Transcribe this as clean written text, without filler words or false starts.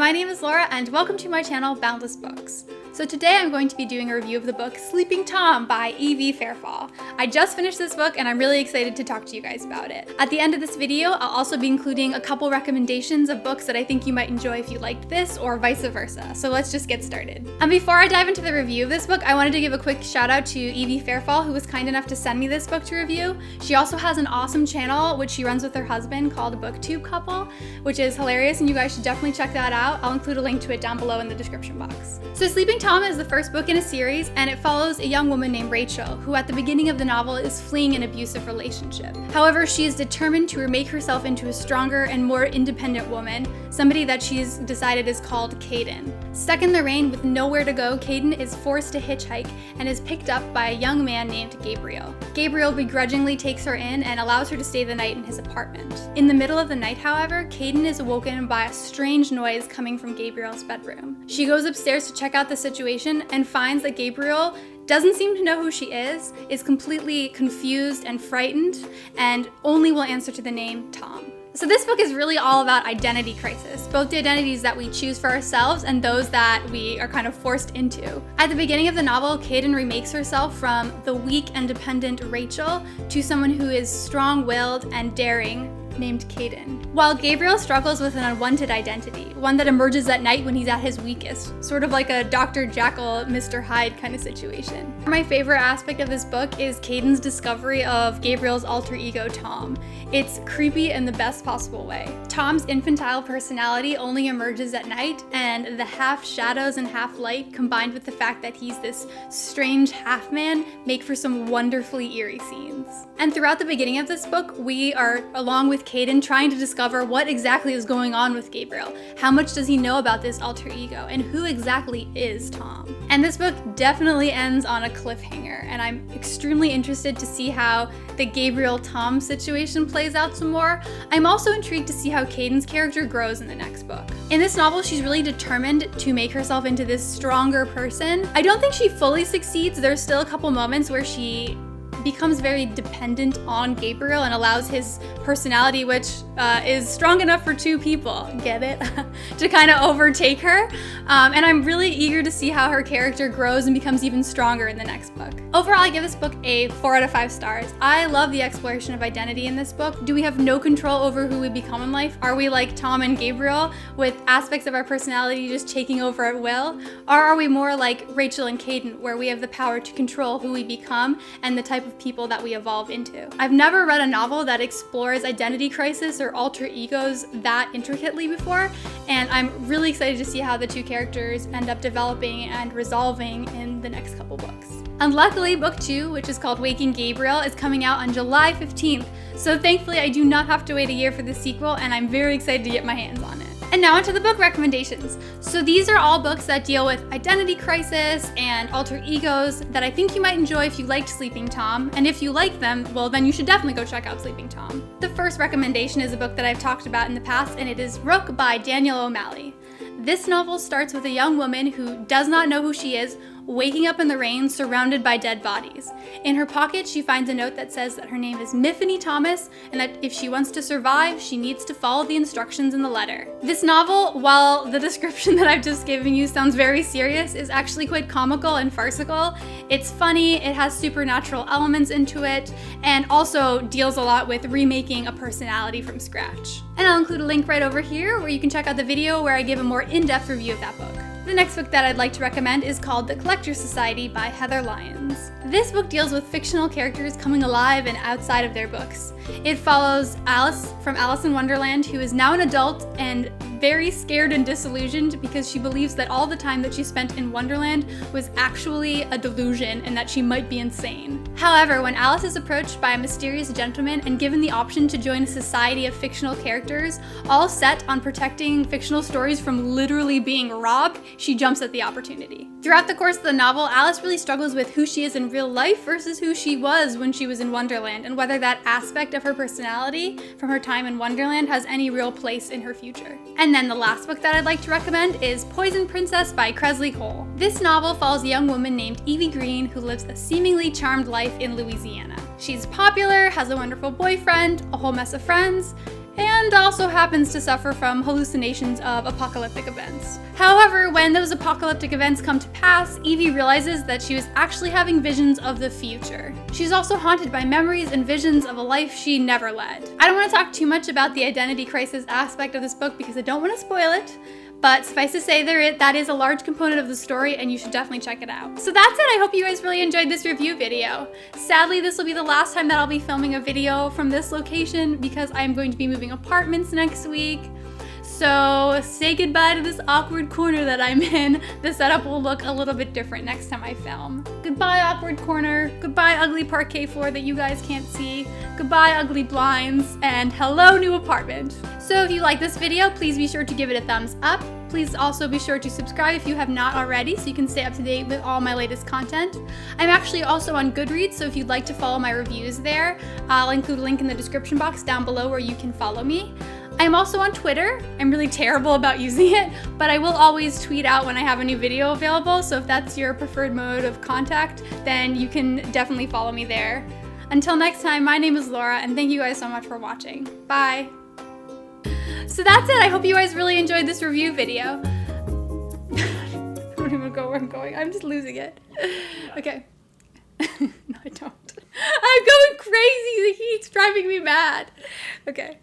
my name is Laura and welcome to my channel, Boundless Books. So today I'm going to be doing a review of the book Sleeping Tom by E.V. Fairfall. I just finished this book and I'm really excited to talk to you guys about it. At the end of this video, I'll also be including a couple recommendations of books that I think you might enjoy if you liked this or vice versa. So let's just get started. And before I dive into the review of this book, I wanted to give a quick shout out to E.V. Fairfall, who was kind enough to send me this book to review. She also has an awesome channel which she runs with her husband called BookTube Couple, which is hilarious and you guys should definitely check that out. I'll include a link to it down below in the description box. So Sleeping Tom is the first book in a series, and it follows a young woman named Rachel, who at the beginning of the novel is fleeing an abusive relationship. However, she is determined to remake herself into a stronger and more independent woman, somebody that she's decided is called Caden. Stuck in the rain with nowhere to go, Caden is forced to hitchhike and is picked up by a young man named Gabriel. Gabriel begrudgingly takes her in and allows her to stay the night in his apartment. In the middle of the night, however, Caden is awoken by a strange noise coming from Gabriel's bedroom. She goes upstairs to check out the situation and finds that Gabriel doesn't seem to know who she is completely confused and frightened, and only will answer to the name Tom. So this book is really all about identity crisis, both the identities that we choose for ourselves and those that we are kind of forced into. At the beginning of the novel, Caden remakes herself from the weak and dependent Rachel to someone who is strong-willed and daring, named Caden, while Gabriel struggles with an unwanted identity, one that emerges at night when he's at his weakest, sort of like a Dr. Jekyll, Mr. Hyde kind of situation. My favorite aspect of this book is Caden's discovery of Gabriel's alter ego, Tom. It's creepy in the best possible way. Tom's infantile personality only emerges at night, and the half shadows and half light combined with the fact that he's this strange half man make for some wonderfully eerie scenes. And throughout the beginning of this book, we are, along with Caden, trying to discover what exactly is going on with Gabriel. How much does he know about this alter ego, and who exactly is Tom? And this book definitely ends on a cliffhanger, and I'm extremely interested to see how the Gabriel-Tom situation plays out some more. I'm also intrigued to see how Caden's character grows in the next book. In this novel, she's really determined to make herself into this stronger person. I don't think she fully succeeds. There's still a couple moments where she becomes very dependent on Gabriel and allows his personality, which is strong enough for two people, get it, to kind of overtake her. And I'm really eager to see how her character grows and becomes even stronger in the next book. Overall, I give this book a 4 out of 5 stars. I love the exploration of identity in this book. Do we have no control over who we become in life? Are we like Tom and Gabriel, with aspects of our personality just taking over at will? Or are we more like Rachel and Caden, where we have the power to control who we become and the type of people that we evolve into? I've never read a novel that explores identity crisis or alter egos that intricately before, and I'm really excited to see how the two characters end up developing and resolving in the next couple books. And luckily, book 2, which is called Waking Gabriel, is coming out on July 15th, so thankfully I do not have to wait a year for the sequel, and I'm very excited to get my hands on it. And now onto the book recommendations. So these are all books that deal with identity crisis and alter egos that I think you might enjoy if you liked Sleeping Tom, and if you like them, well then you should definitely go check out Sleeping Tom. The first recommendation is a book that I've talked about in the past, and it is Rook by Danielle O'Malley. This novel starts with a young woman who does not know who she is, waking up in the rain surrounded by dead bodies. In her pocket, she finds a note that says that her name is Miffany Thomas and that if she wants to survive, she needs to follow the instructions in the letter. This novel, while the description that I've just given you sounds very serious, is actually quite comical and farcical. It's funny, it has supernatural elements into it, and also deals a lot with remaking a personality from scratch. And I'll include a link right over here where you can check out the video where I give a more in-depth review of that book. The next book that I'd like to recommend is called The Collector's Society by Heather Lyons. This book deals with fictional characters coming alive and outside of their books. It follows Alice from Alice in Wonderland, who is now an adult and very scared and disillusioned because she believes that all the time that she spent in Wonderland was actually a delusion and that she might be insane. However, when Alice is approached by a mysterious gentleman and given the option to join a society of fictional characters, all set on protecting fictional stories from literally being robbed, she jumps at the opportunity. Throughout the course of the novel, Alice really struggles with who she is in real life versus who she was when she was in Wonderland, and whether that aspect of her personality from her time in Wonderland has any real place in her future. And then the last book that I'd like to recommend is Poison Princess by Kresley Cole. This novel follows a young woman named Evie Green who lives a seemingly charmed life in Louisiana. She's popular, has a wonderful boyfriend, a whole mess of friends, and also happens to suffer from hallucinations of apocalyptic events. However, when those apocalyptic events come to pass, Evie realizes that she was actually having visions of the future. She's also haunted by memories and visions of a life she never led. I don't want to talk too much about the identity crisis aspect of this book because I don't want to spoil it, but suffice to say that is a large component of the story and you should definitely check it out. So that's it. I hope you guys really enjoyed this review video. Sadly, this will be the last time that I'll be filming a video from this location because I'm going to be moving apartments next week. So say goodbye to this awkward corner that I'm in. The setup will look a little bit different next time I film. Goodbye awkward corner, goodbye ugly parquet floor that you guys can't see, goodbye ugly blinds, and hello new apartment. So if you like this video, please be sure to give it a thumbs up. Please also be sure to subscribe if you have not already so you can stay up to date with all my latest content. I'm actually also on Goodreads, so if you'd like to follow my reviews there, I'll include a link in the description box down below where you can follow me. I'm also on Twitter. I'm really terrible about using it, but I will always tweet out when I have a new video available, so if that's your preferred mode of contact, then you can definitely follow me there. Until next time, my name is Laura, and thank you guys so much for watching. Bye! So that's it. I hope you guys really enjoyed this review video. I don't even know where I'm going. I'm just losing it. Okay. No, I don't. I'm going crazy. The heat's driving me mad. Okay.